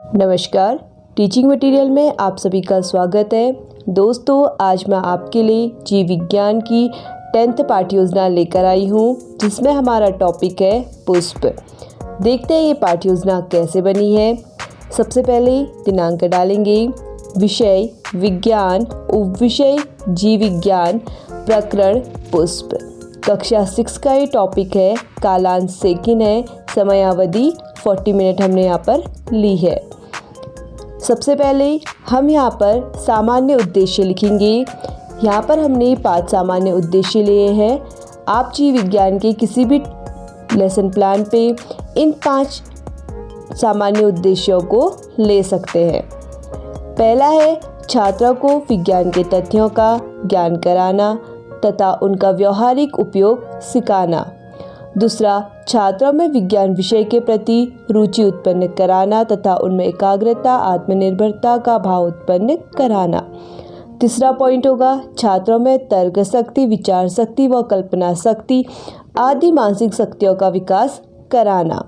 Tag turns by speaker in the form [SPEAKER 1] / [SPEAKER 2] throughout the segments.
[SPEAKER 1] नमस्कार, teaching material में आप सभी का स्वागत है। दोस्तों, आज मैं आपके लिए जीव विज्ञान की 10th पाठ्य योजना लेकर आई हूँ, जिसमें हमारा टॉपिक है पुष्प। देखते हैं ये पाठ्य योजना कैसे बनी है। सबसे पहले दिनांक डालेंगे, विषय विज्ञान, उपविषय जीव विज्ञान, प्रकरण पुष्प। कक्षा 6 का ये टॉपिक है, कालांश सेकंड है, समयावधि 40 मिनट हमने यहाँ पर ली है। सबसे पहले हम यहाँ पर सामान्य उद्देश्य लिखेंगे। यहाँ पर हमने 5 सामान्य उद्देश्य लिए हैं। आप जीव विज्ञान के किसी भी लेसन प्लान पे इन 5 सामान्य उद्देश्यों को ले सकते हैं। पहला है छात्रों को विज्ञान के तथ्यों का ज्ञान कराना तथा उनका व्यावहारिक उपयोग सिखाना। दूसरा, छात्रों में विज्ञान विषय के प्रति रुचि उत्पन्न कराना तथा उनमें एकाग्रता, आत्मनिर्भरता का भाव उत्पन्न कराना। तीसरा पॉइंट होगा छात्रों में तर्क शक्ति, विचार शक्ति व कल्पना शक्ति आदि मानसिक शक्तियों का विकास कराना।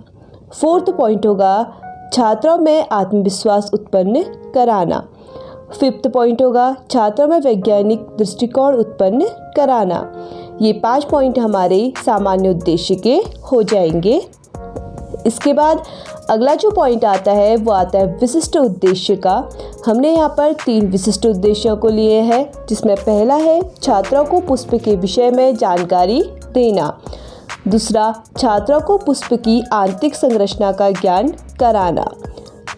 [SPEAKER 1] फोर्थ पॉइंट होगा छात्रों में आत्मविश्वास उत्पन्न कराना। फिफ्थ पॉइंट होगा छात्रों में वैज्ञानिक दृष्टिकोण उत्पन्न कराना। ये 5 पॉइंट हमारे सामान्य उद्देश्य के हो जाएंगे। इसके बाद अगला जो पॉइंट आता है वो आता है विशिष्ट उद्देश्य का। हमने यहाँ पर 3 विशिष्ट उद्देश्यों को लिए हैं, जिसमें पहला है छात्रों को पुष्प के विषय में जानकारी देना। दूसरा, छात्रों को पुष्प की आंतरिक संरचना का ज्ञान कराना।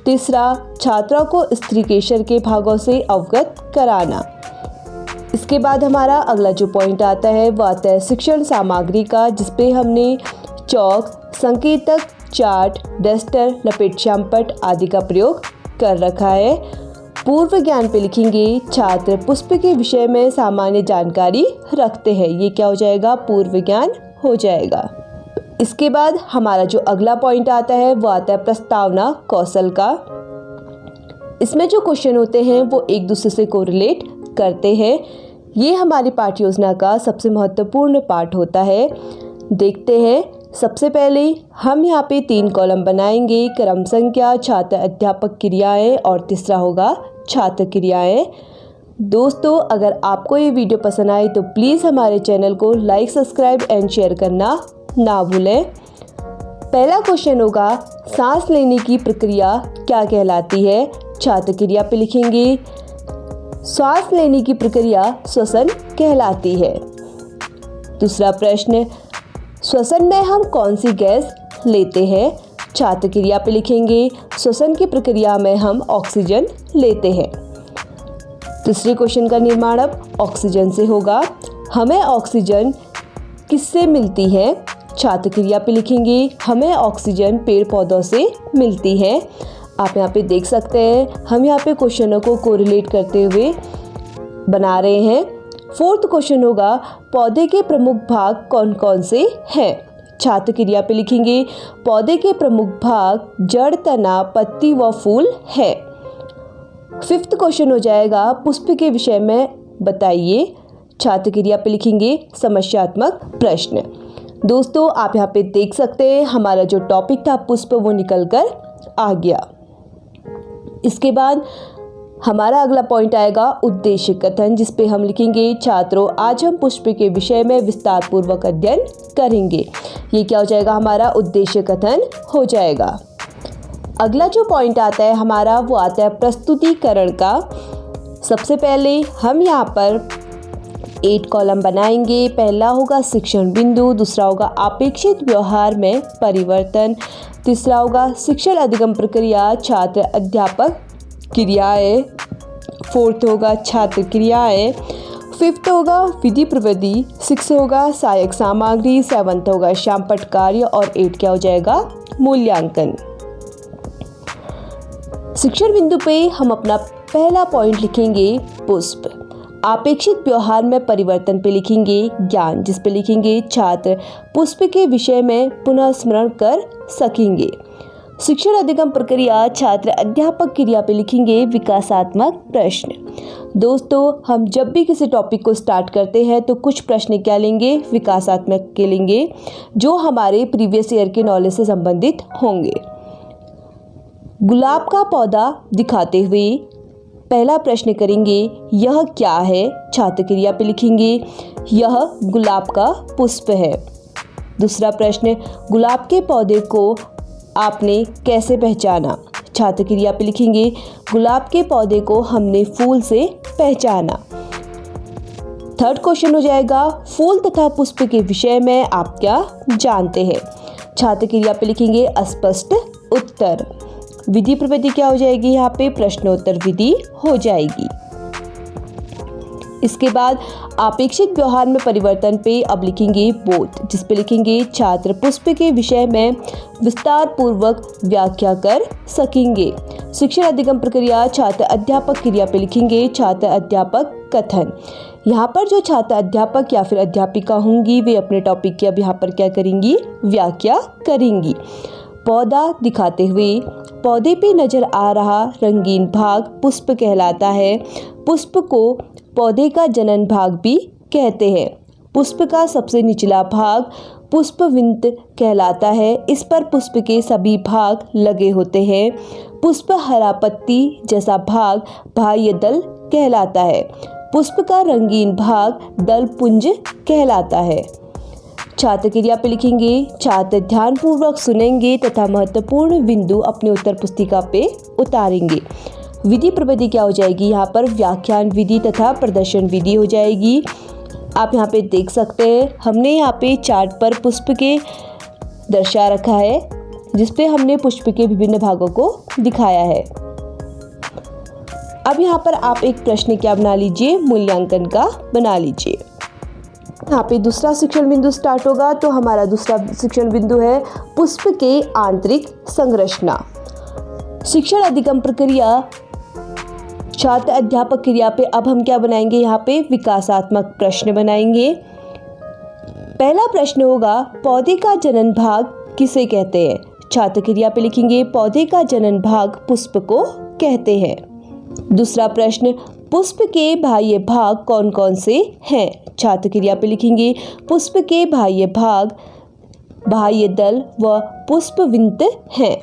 [SPEAKER 1] तीसरा, छात्रों को स्त्री केसर के भागों से अवगत कराना। इसके बाद हमारा अगला जो पॉइंट आता है वो आता है शिक्षण सामग्री का, जिसपे हमने चौक, संकेतक, चार्ट, डस्टर, लपेट श्यामपट्ट आदि का प्रयोग कर रखा है। पूर्व ज्ञान पे लिखेंगे छात्र पुष्प के विषय में सामान्य जानकारी रखते हैं। ये क्या हो जाएगा? पूर्व ज्ञान हो जाएगा। इसके बाद हमारा जो अगला पॉइंट आता है वो आता है प्रस्तावना कौशल का। इसमें जो क्वेश्चन होते हैं वो एक दूसरे से कोरिलेट करते हैं। ये हमारी पाठ्य योजना का सबसे महत्वपूर्ण पार्ट होता है। देखते हैं। सबसे पहले हम यहाँ पे 3 कॉलम बनाएंगे, क्रम संख्या, छात्र अध्यापक क्रियाएं और तीसरा होगा छात्र क्रियाएं। दोस्तों, अगर आपको ये वीडियो पसंद आए तो प्लीज़ हमारे चैनल को लाइक, सब्सक्राइब एंड शेयर करना ना भूलें। पहला क्वेश्चन होगा सांस लेने की प्रक्रिया क्या कहलाती है? छात्र क्रिया पे लिखेंगे श्वास लेने की प्रक्रिया श्वसन कहलाती है। दूसरा प्रश्न, श्वसन में हम कौन सी गैस लेते हैं? छात्र क्रिया पे लिखेंगे श्वसन की प्रक्रिया में हम ऑक्सीजन लेते हैं। तीसरे क्वेश्चन का निर्माण अब ऑक्सीजन से होगा। हमें ऑक्सीजन किससे मिलती है? छात्र क्रिया पे लिखेंगे हमें ऑक्सीजन पेड़ पौधों से मिलती है। आप यहाँ पे देख सकते हैं, हम यहाँ पे क्वेश्चनों को कोरिलेट करते हुए बना रहे हैं। फोर्थ क्वेश्चन होगा पौधे के प्रमुख भाग कौन कौन से हैं? छात्र क्रिया पे लिखेंगे पौधे के प्रमुख भाग जड़, तना, पत्ती व फूल है। फिफ्थ क्वेश्चन हो जाएगा पुष्प के विषय में बताइए। छात्र क्रिया पे लिखेंगे समस्यात्मक प्रश्न। दोस्तों, आप यहाँ पे देख सकते हैं हमारा जो टॉपिक था पुष्प वो निकल कर आ गया। इसके बाद हमारा अगला पॉइंट आएगा उद्देश्य कथन, जिस पे हम लिखेंगे छात्रों आज हम पुष्प के विषय में विस्तार पूर्वक अध्ययन करेंगे। ये क्या हो जाएगा? हमारा उद्देश्य कथन हो जाएगा। अगला जो पॉइंट आता है हमारा वो आता है प्रस्तुतिकरण का। सबसे पहले हम यहाँ पर 8 कॉलम बनाएंगे। पहला होगा शिक्षण बिंदु, दूसरा होगा अपेक्षित व्यवहार में परिवर्तन, तीसरा होगा शिक्षण अधिगम प्रक्रिया, छात्र अध्यापक क्रियाएं, फोर्थ होगा छात्र क्रियाएं, फिफ्थ होगा विधि प्रविधि, 6 होगा सहायक सामग्री, 7th होगा श्यामपट्ट कार्य और 8 क्या हो जाएगा? मूल्यांकन। शिक्षण बिंदु पे हम अपना पहला पॉइंट लिखेंगे पुष्प। अपेक्षित व्यवहार में परिवर्तन पे लिखेंगे ज्ञान, जिस पे लिखेंगे छात्र पुष्प के विषय में पुनः स्मरण कर सकेंगे। शिक्षण अधिगम प्रक्रिया, छात्र अध्यापक क्रिया पे लिखेंगे विकासात्मक प्रश्न। दोस्तों, हम जब भी किसी टॉपिक को स्टार्ट करते हैं तो कुछ प्रश्न क्या लेंगे? विकासात्मक के लेंगे, जो हमारे प्रीवियस ईयर के नॉलेज से संबंधित होंगे। गुलाब का पौधा दिखाते हुए पहला प्रश्न करेंगे, यह क्या है? छात्र क्रिया पे लिखेंगे यह गुलाब का पुष्प है। दूसरा प्रश्न, गुलाब के पौधे को आपने कैसे पहचाना? छात्र क्रिया पे लिखेंगे गुलाब के पौधे को हमने फूल से पहचाना। थर्ड क्वेश्चन हो जाएगा, फूल तथा पुष्प के विषय में आप क्या जानते हैं? छात्र क्रिया पे लिखेंगे अस्पष्ट उत्तर। विधि प्रविधि क्या हो जाएगी? यहाँ पे प्रश्नोत्तर विधि हो जाएगी। इसके बाद आपेक्षिक व्यवहार में परिवर्तन पे अब लिखेंगे बोध, जिस पे लिखेंगे छात्र पुष्प के विषय में विस्तार पूर्वक व्याख्या कर सकेंगे। शिक्षण अधिगम प्रक्रिया छात्र अध्यापक क्रिया पे लिखेंगे छात्र अध्यापक कथन। यहाँ पर जो छात्र अध्यापक या फिर अध्यापिका होंगी वे अपने टॉपिक की अब यहाँ पर क्या करेंगी? व्याख्या करेंगी। पौधा दिखाते हुए पौधे पे नजर आ रहा रंगीन भाग पुष्प कहलाता है। पुष्प को पौधे का जनन भाग भी कहते हैं। पुष्प का सबसे निचला भाग पुष्पविंत कहलाता है। इस पर पुष्प के सभी भाग लगे होते हैं। पुष्प हरा पत्ती जैसा भाग बाह्य दल कहलाता है। पुष्प का रंगीन भाग दल पुंज कहलाता है। छात्र क्रिया पे लिखेंगे छात्र ध्यानपूर्वक सुनेंगे तथा महत्वपूर्ण बिंदु अपने उत्तर पुस्तिका पे उतारेंगे। विधि प्रविधि क्या हो जाएगी? यहाँ पर व्याख्यान विधि तथा प्रदर्शन विधि हो जाएगी। आप यहाँ पे देख सकते हैं हमने यहाँ पे चार्ट पर पुष्प के दर्शा रखा है, जिसपे हमने पुष्प के विभिन्न भागों को दिखाया है। अब यहाँ पर आप एक प्रश्न क्या बना लीजिए? मूल्यांकन का बना लीजिए। यहाँ पे दूसरा शिक्षण बिंदु स्टार्ट होगा। तो हमारा दूसरा शिक्षण बिंदु है पुष्प के आंतरिक संरचना। शिक्षण अधिगम प्रक्रिया छात्र अध्यापक क्रिया पे अब हम क्या बनाएंगे? यहाँ पे विकासात्मक प्रश्न बनाएंगे। पहला प्रश्न होगा, पौधे का जनन भाग किसे कहते हैं? छात्र क्रिया पे लिखेंगे पौधे का जनन भाग पुष्प को कहते हैं। दूसरा प्रश्न, पुष्प के बाह्य भाग कौन कौन से हैं? छात्र क्रिया पे लिखेंगे पुष्प के बाह्य भाग बाह्य दल व पुष्पविंत हैं।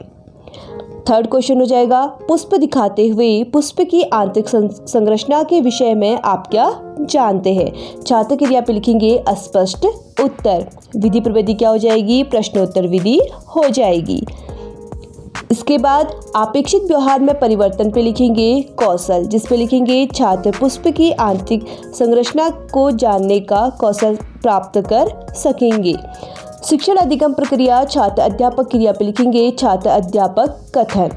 [SPEAKER 1] थर्ड क्वेश्चन हो जाएगा, पुष्प दिखाते हुए पुष्प की आंतरिक संरचना के विषय में आप क्या जानते हैं? छात्र क्रिया पे लिखेंगे अस्पष्ट उत्तर। विधि प्रविधि क्या हो जाएगी? प्रश्नोत्तर विधि हो जाएगी। इसके बाद आपेक्षिक व्यवहार में परिवर्तन पे लिखेंगे कौशल, जिस पे लिखेंगे छात्र पुष्प की आंतरिक संरचना को जानने का कौशल प्राप्त कर सकेंगे। शिक्षण अधिगम प्रक्रिया छात्र अध्यापक क्रिया पे लिखेंगे छात्र अध्यापक कथन।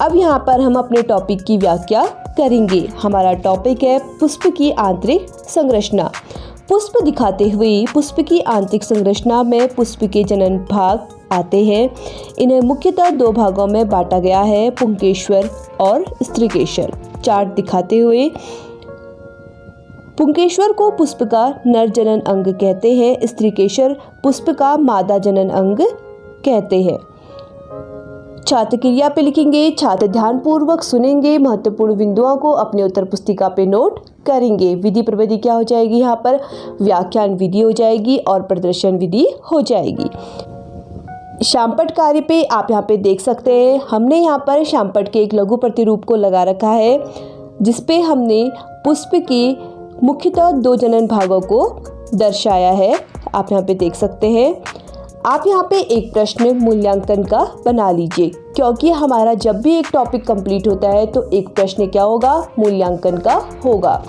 [SPEAKER 1] अब यहाँ पर हम अपने टॉपिक की व्याख्या करेंगे। हमारा टॉपिक है पुष्प की आंतरिक संरचना। पुष्प दिखाते हुए पुष्प की आंतरिक संरचना में पुष्प के जनन भाग आते हैं। इन्हें मुख्यतः दो भागों में बांटा गया है, पुंकेश्वर और स्त्रीकेशर। चार्ट दिखाते हुए पुंकेश्वर को पुष्प का नर जनन अंग कहते हैं, स्त्रीकेशर पुष्प का मादा जनन अंग कहते हैं। छात्र क्रिया पे लिखेंगे छात्र ध्यानपूर्वक सुनेंगे, महत्वपूर्ण बिंदुओं को अपने उत्तर पुस्तिका पे नोट करेंगे। विधि प्रविधि क्या हो जाएगी? यहाँ पर व्याख्यान विधि हो जाएगी और प्रदर्शन विधि हो जाएगी। शामपट कार्य पे आप यहाँ पे देख सकते हैं हमने यहाँ पर शामपट के एक लघु प्रतिरूप को लगा रखा है, जिसपे हमने पुष्प के मुख्यतः दो जनन भागों को दर्शाया है। आप यहाँ पे देख सकते हैं। आप यहाँ पे एक प्रश्न मूल्यांकन का बना लीजिए, क्योंकि हमारा जब भी एक टॉपिक कंप्लीट होता है तो एक प्रश्न क्या होगा? मूल्यांकन का होगा,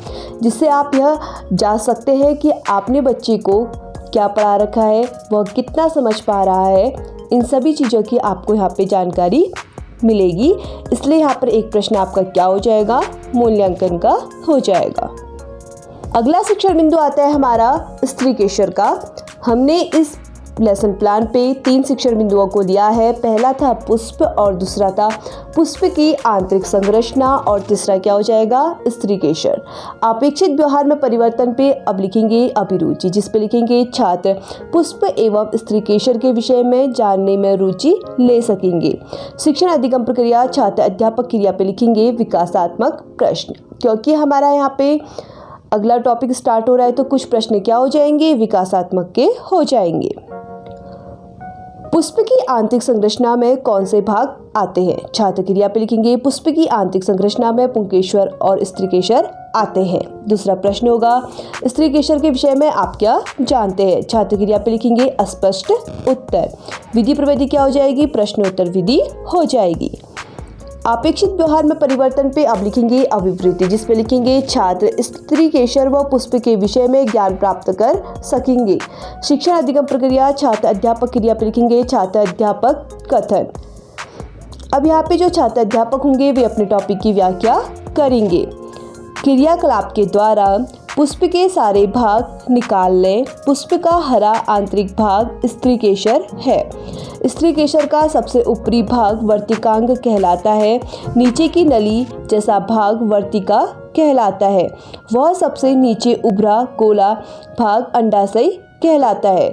[SPEAKER 1] जिससे आप यह जान सकते हैं कि आपने बच्चे को क्या पढ़ा रखा है, वह कितना समझ पा रहा है। इन सभी चीज़ों की आपको यहाँ पे जानकारी मिलेगी। इसलिए यहाँ पर एक प्रश्न आपका क्या हो जाएगा? मूल्यांकन का हो जाएगा। अगला शिक्षण बिंदु आता है हमारा स्त्रीकेशर का। हमने इस लेसन प्लान पे 3 शिक्षण बिंदुओं को लिया है। पहला था पुष्प और दूसरा था पुष्प की आंतरिक संरचना और तीसरा क्या हो जाएगा? स्त्रीकेशर। अपेक्षित व्यवहार में परिवर्तन पे अब लिखेंगे अभिरुचि, जिस पे लिखेंगे छात्र पुष्प एवं स्त्रीकेशर के विषय में जानने में रुचि ले सकेंगे। शिक्षण अधिगम प्रक्रिया छात्र अध्यापक क्रिया पे लिखेंगे विकासात्मक प्रश्न, क्योंकि हमारा यहाँ पे अगला टॉपिक स्टार्ट हो रहा है तो कुछ प्रश्न क्या हो जाएंगे? विकासात्मक के हो जाएंगे। पुष्प की आंतरिक संरचना में कौन से भाग आते हैं? छात्र क्रिया पे लिखेंगे पुष्प की आंतरिक संरचना में पुंकेसर और स्त्रीकेसर आते हैं। दूसरा प्रश्न होगा स्त्रीकेसर के विषय में आप क्या जानते हैं? छात्र क्रिया पे लिखेंगे अस्पष्ट उत्तर। विधि प्रविधि क्या हो जाएगी? प्रश्नोत्तर विधि हो जाएगी। अपेक्षित व्यवहार में परिवर्तन पे अब लिखेंगे अभिवृद्धि, जिस पे लिखेंगे छात्र स्त्रीकेसर व पुष्प के विषय में ज्ञान प्राप्त कर सकेंगे। शिक्षण अधिगम प्रक्रिया छात्र अध्यापक क्रिया पे लिखेंगे छात्र अध्यापक कथन। अब यहाँ पे जो छात्र अध्यापक होंगे वे अपने टॉपिक की व्याख्या करेंगे। क्रियाकलाप के द्वारा पुष्प के सारे भाग निकाल लें। पुष्प का हरा आंतरिक भाग स्त्रीकेसर है। स्त्रीकेसर का सबसे ऊपरी भाग वर्तिकांग कहलाता है। नीचे की नली जैसा भाग वर्तिका कहलाता है। वह सबसे नीचे उभरा गोला भाग अंडाशय कहलाता है।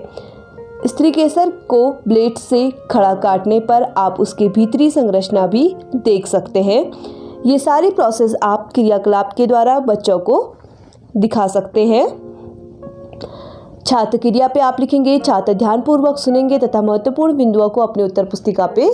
[SPEAKER 1] स्त्रीकेसर को ब्लेड से खड़ा काटने पर आप उसके भीतरी संरचना भी देख सकते हैं। ये सारी प्रोसेस आप क्रियाकलाप के द्वारा बच्चों को दिखा सकते हैं। छात्र क्रिया पे आप लिखेंगे छात्र ध्यानपूर्वक सुनेंगे तथा महत्वपूर्ण बिंदुओं को अपने उत्तर पुस्तिका पे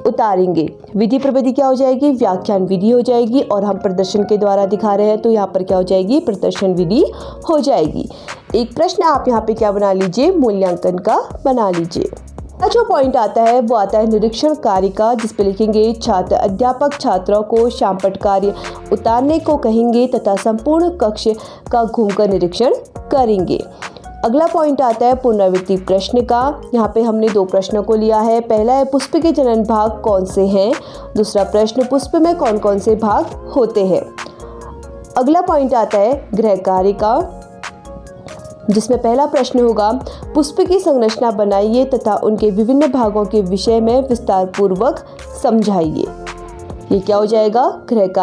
[SPEAKER 1] उतारेंगे। विधि प्रविधि क्या हो जाएगी? व्याख्यान विधि हो जाएगी। और हम प्रदर्शन के द्वारा दिखा रहे हैं तो यहाँ पर क्या हो जाएगी? प्रदर्शन विधि हो जाएगी। एक प्रश्न आप यहाँ पे क्या बना लीजिए? मूल्यांकन का बना लीजिए। जो पॉइंट आता है वो आता है निरीक्षण कार्य का, जिस पे लिखेंगे छात्र अध्यापक छात्रों को शामपट कार्य उतारने को कहेंगे तथा संपूर्ण कक्ष का घूमकर निरीक्षण करेंगे। अगला पॉइंट आता है पुनरावृत्ति प्रश्न का। यहाँ पे हमने 2 प्रश्नों को लिया है। पहला है पुष्प के जनन भाग कौन से हैं? दूसरा प्रश्न पुष्प में कौन कौन से भाग होते हैं? अगला पॉइंट आता है गृह कार्य का, जिसमें पहला प्रश्न होगा पुष्प की संरचना बनाइए तथा उनके विभिन्न भागों के विषय में विस्तार पूर्वक समझाइए। ये क्या हो जाएगा? गृह कार्य।